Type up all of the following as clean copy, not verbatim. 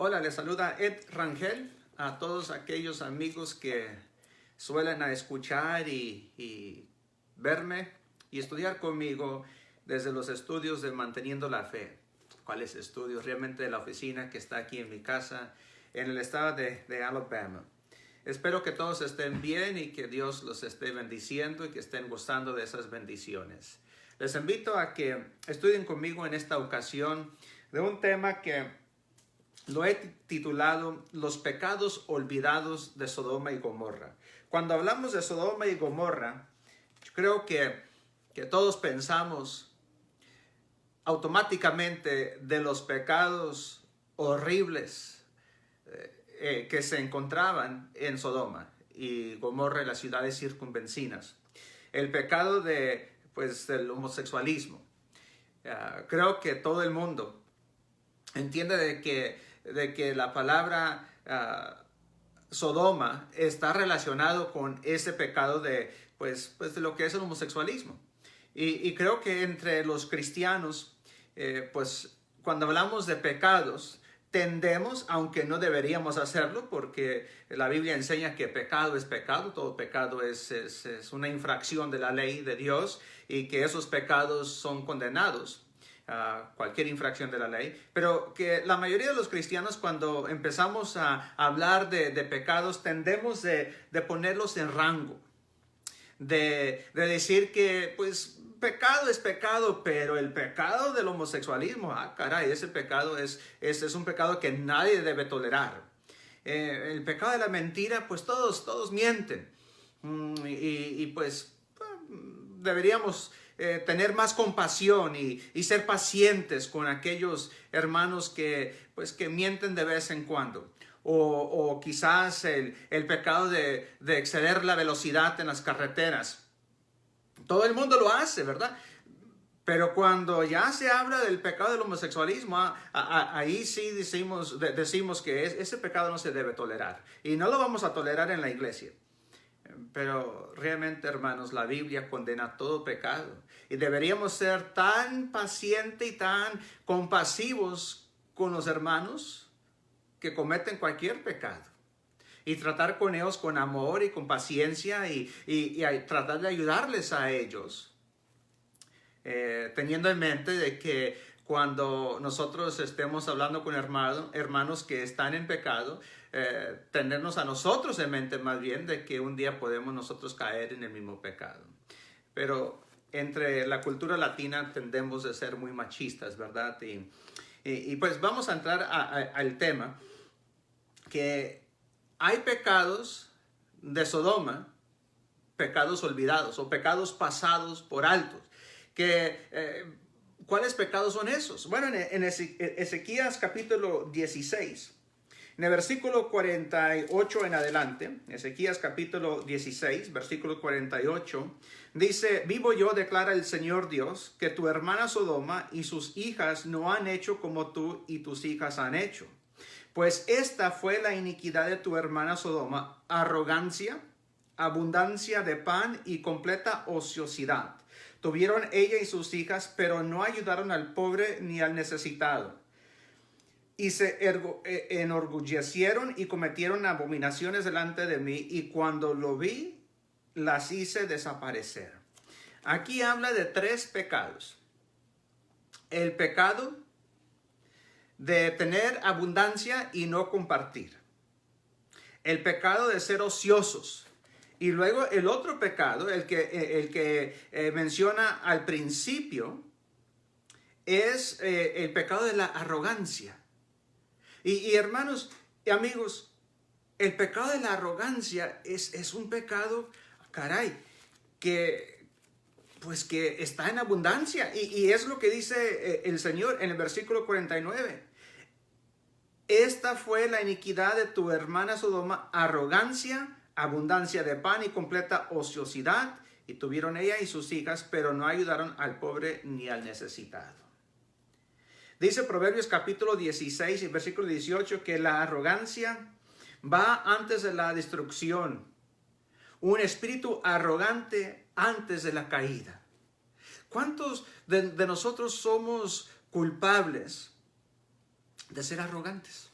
Hola, les saluda Ed Rangel. A todos aquellos amigos que suelen escuchar y verme y estudiar conmigo desde los estudios de Manteniendo la Fe. ¿Cuáles estudios? Realmente la oficina que está aquí en mi casa en el estado de Alabama. Espero que todos estén bien y que Dios los esté bendiciendo y que estén gozando de esas bendiciones. Les invito a que estudien conmigo en esta ocasión de un tema que lo he titulado Los pecados olvidados de Sodoma y Gomorra. Cuando hablamos de Sodoma y Gomorra, yo creo que todos pensamos automáticamente de los pecados horribles que se encontraban en Sodoma y Gomorra, en las ciudades circunvecinas. El pecado del homosexualismo. Creo que todo el mundo entiende de que la palabra Sodoma está relacionado con ese pecado de lo que es el homosexualismo. Y creo que entre los cristianos, cuando hablamos de pecados, tendemos, aunque no deberíamos hacerlo, porque la Biblia enseña que pecado es pecado, todo pecado es una infracción de la ley de Dios y que esos pecados son condenados. Cualquier infracción de la ley, pero que la mayoría de los cristianos, cuando empezamos a hablar de pecados, tendemos de ponerlos en rango, de decir que pecado es pecado, pero el pecado del homosexualismo, caray, ese pecado es un pecado que nadie debe tolerar. El pecado de la mentira, todos mienten, deberíamos tener más compasión y ser pacientes con aquellos hermanos que mienten de vez en cuando. O quizás el pecado de exceder la velocidad en las carreteras. Todo el mundo lo hace, ¿verdad? Pero cuando ya se habla del pecado del homosexualismo, ahí sí decimos que ese pecado no se debe tolerar. Y no lo vamos a tolerar en la iglesia. Pero realmente, hermanos, la Biblia condena todo pecado. Y deberíamos ser tan pacientes y tan compasivos con los hermanos que cometen cualquier pecado. Y tratar con ellos con amor y con paciencia y tratar de ayudarles a ellos. Teniendo en mente de que cuando nosotros estemos hablando con hermanos que están en pecado, tenernos a nosotros en mente más bien de que un día podemos nosotros caer en el mismo pecado. Pero entre la cultura latina tendemos a ser muy machistas, ¿verdad? Y pues vamos a entrar al tema que hay pecados de Sodoma, pecados olvidados o pecados pasados por altos. ¿Cuáles pecados son esos? Bueno, en Ezequías capítulo 16, en el versículo 48 en adelante, Ezequías capítulo 16, versículo 48, dice: Vivo yo, declara el Señor Dios, que tu hermana Sodoma y sus hijas no han hecho como tú y tus hijas han hecho. Pues esta fue la iniquidad de tu hermana Sodoma: arrogancia, abundancia de pan y completa ociosidad. Tuvieron ella y sus hijas, pero no ayudaron al pobre ni al necesitado. Y se enorgullecieron y cometieron abominaciones delante de mí, y cuando lo vi, las hice desaparecer. Aquí habla de tres pecados. El pecado de tener abundancia y no compartir. El pecado de ser ociosos. Y luego el otro pecado, el que menciona al principio, es el pecado de la arrogancia. Y hermanos y amigos, el pecado de la arrogancia es un pecado, caray, que está en abundancia. Y es lo que dice el Señor en el versículo 49. Esta fue la iniquidad de tu hermana Sodoma: arrogancia, abundancia de pan y completa ociosidad. Y tuvieron ella y sus hijas, pero no ayudaron al pobre ni al necesitado. Dice Proverbios capítulo 16 y versículo 18 que la arrogancia va antes de la destrucción. Un espíritu arrogante antes de la caída. ¿Cuántos de nosotros somos culpables de ser arrogantes?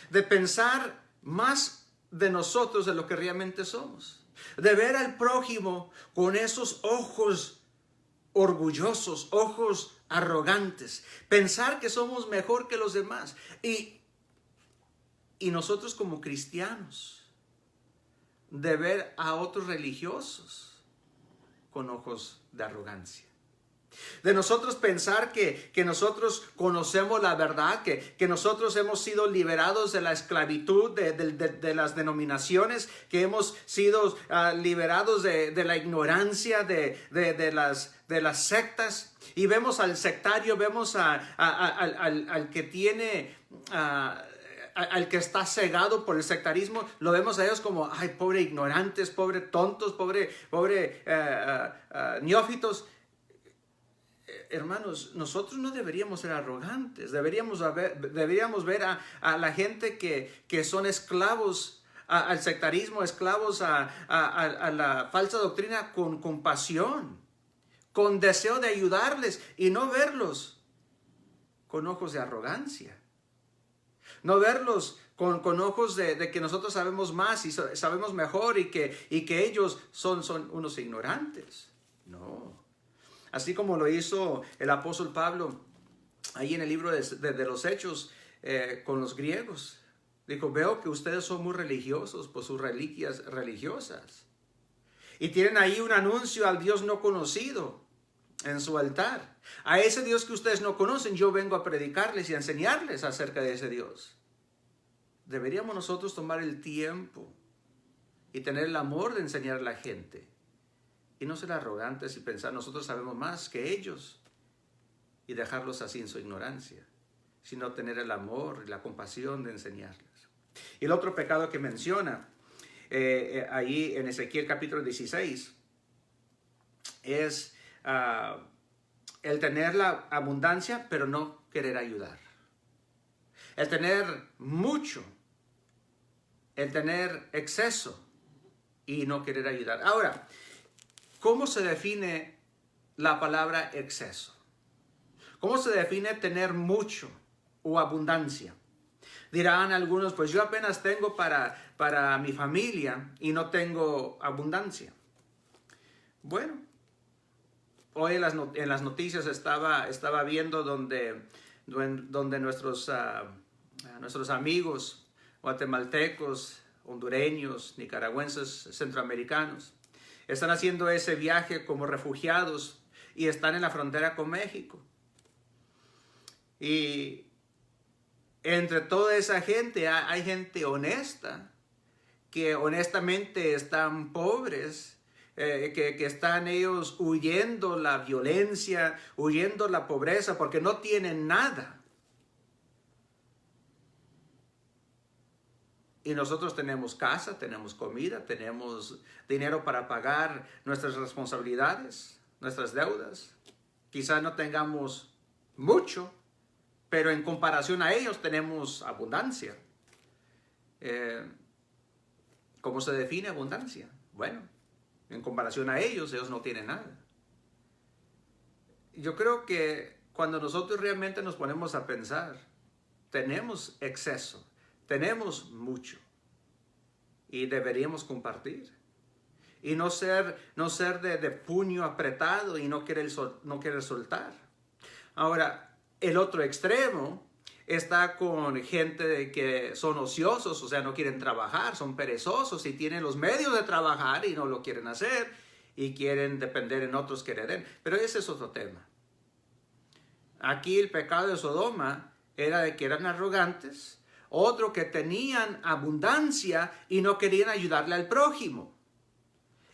de pensar más de nosotros de lo que realmente somos, de ver al prójimo con esos ojos orgullosos, ojos arrogantes, pensar que somos mejor que los demás. Y nosotros como cristianos, de ver a otros religiosos con ojos de arrogancia. De nosotros pensar que nosotros conocemos la verdad, que nosotros hemos sido liberados de la esclavitud de las denominaciones, que hemos sido liberados de la ignorancia de las sectas. Y vemos al sectario, vemos al que tiene... al que está cegado por el sectarismo, lo vemos a ellos como, ay, pobre ignorantes, pobre tontos, pobre neófitos. Hermanos, nosotros no deberíamos ser arrogantes, deberíamos ver a la gente que son esclavos al sectarismo, esclavos a la falsa doctrina con compasión, con deseo de ayudarles y no verlos con ojos de arrogancia. No verlos con ojos de que nosotros sabemos más y sabemos mejor y que ellos son unos ignorantes. No. Así como lo hizo el apóstol Pablo ahí en el libro de los Hechos con los griegos. Dijo, veo que ustedes son muy religiosos por sus reliquias religiosas. Y tienen ahí un anuncio al Dios no conocido en su altar. A ese Dios que ustedes no conocen, yo vengo a predicarles y a enseñarles acerca de ese Dios. Deberíamos nosotros tomar el tiempo y tener el amor de enseñar a la gente. Y no ser arrogantes y pensar nosotros sabemos más que ellos y dejarlos así en su ignorancia, sino tener el amor y la compasión de enseñarles. Y el otro pecado que menciona ahí en Ezequiel capítulo 16 es el tener la abundancia pero no querer ayudar. El tener mucho, el tener exceso y no querer ayudar. Ahora, ¿cómo se define la palabra exceso? ¿Cómo se define tener mucho o abundancia? Dirán algunos, pues yo apenas tengo para mi familia y no tengo abundancia. Bueno, hoy en las noticias estaba viendo donde nuestros amigos guatemaltecos, hondureños, nicaragüenses, centroamericanos, están haciendo ese viaje como refugiados y están en la frontera con México. Y entre toda esa gente hay gente honesta, que honestamente están pobres, que están ellos huyendo la violencia, huyendo la pobreza, porque no tienen nada. Y nosotros tenemos casa, tenemos comida, tenemos dinero para pagar nuestras responsabilidades, nuestras deudas. Quizás no tengamos mucho, pero en comparación a ellos tenemos abundancia. ¿Cómo se define abundancia? Bueno, en comparación a ellos no tienen nada. Yo creo que cuando nosotros realmente nos ponemos a pensar, tenemos exceso. Tenemos mucho y deberíamos compartir y no ser de puño apretado y no querer soltar. Ahora, el otro extremo está con gente que son ociosos, o sea, no quieren trabajar, son perezosos y tienen los medios de trabajar y no lo quieren hacer y quieren depender en otros que le den. Pero ese es otro tema. Aquí el pecado de Sodoma era de que eran arrogantes. Otro que tenían abundancia y no querían ayudarle al prójimo.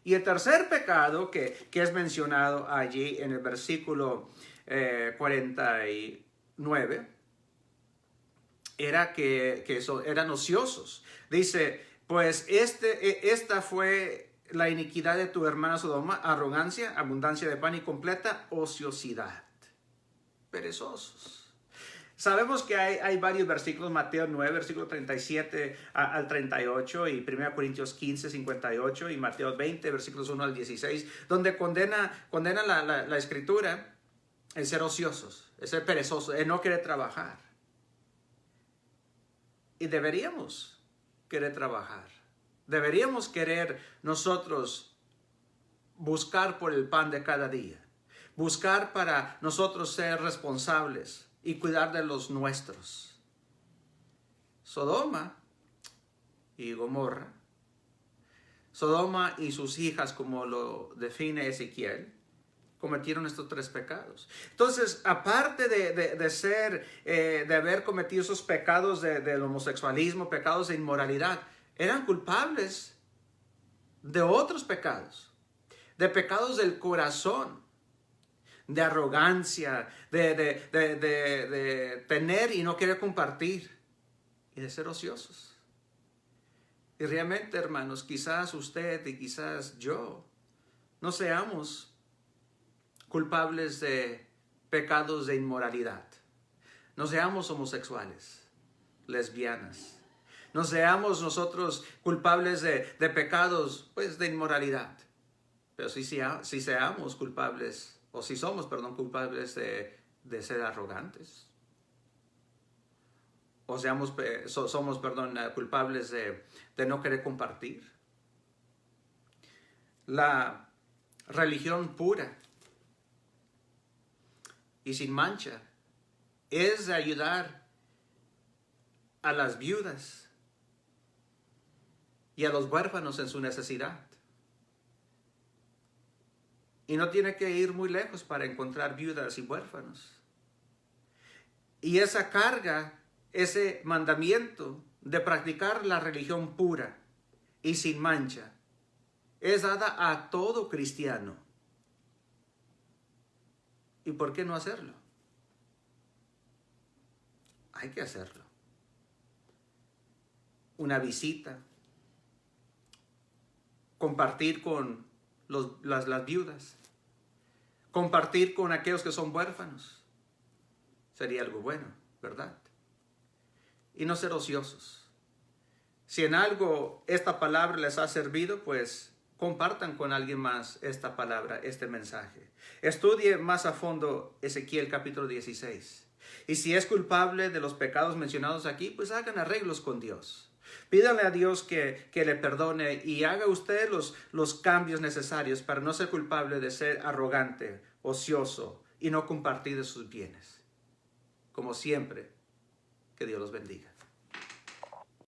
Y el tercer pecado que es mencionado allí en el versículo 49 era que eran ociosos. Dice, pues esta fue la iniquidad de tu hermana Sodoma, arrogancia, abundancia de pan y completa ociosidad. Perezosos. Sabemos que hay varios versículos, Mateo 9, versículo 37 al 38 y 1 Corintios 15, 58 y Mateo 20, versículos 1 al 16, donde condena la escritura el ser ociosos, el ser perezosos, el no querer trabajar. Y deberíamos querer trabajar. Deberíamos querer nosotros buscar por el pan de cada día. Buscar para nosotros ser responsables y cuidar de los nuestros. Sodoma y Gomorra. Sodoma y sus hijas, como lo define Ezequiel, cometieron estos 3 pecados. Entonces, aparte de haber cometido esos pecados del homosexualismo, pecados de inmoralidad, eran culpables de otros pecados, de pecados del corazón, de arrogancia, de tener y no querer compartir, y de ser ociosos. Y realmente, hermanos, quizás usted y quizás yo no seamos culpables de pecados de inmoralidad. No seamos homosexuales, lesbianas. No seamos nosotros culpables de pecados, pues, de inmoralidad. Pero si seamos culpables, o si somos, perdón, culpables de ser arrogantes. O somos, culpables de no querer compartir. La religión pura y sin mancha es de ayudar a las viudas y a los huérfanos en su necesidad. Y no tiene que ir muy lejos para encontrar viudas y huérfanos. Y esa carga, ese mandamiento de practicar la religión pura y sin mancha, es dada a todo cristiano. ¿Y por qué no hacerlo? Hay que hacerlo. Una visita, compartir con las viudas, compartir con aquellos que son huérfanos, sería algo bueno, ¿verdad? Y no ser ociosos. Si en algo esta palabra les ha servido, pues compartan con alguien más esta palabra, este mensaje. Estudie más a fondo Ezequiel capítulo 16. Y si es culpable de los pecados mencionados aquí, pues hagan arreglos con Dios. Pídale a Dios que le perdone y haga usted los cambios necesarios para no ser culpable de ser arrogante, ocioso y no compartir de sus bienes. Como siempre, que Dios los bendiga.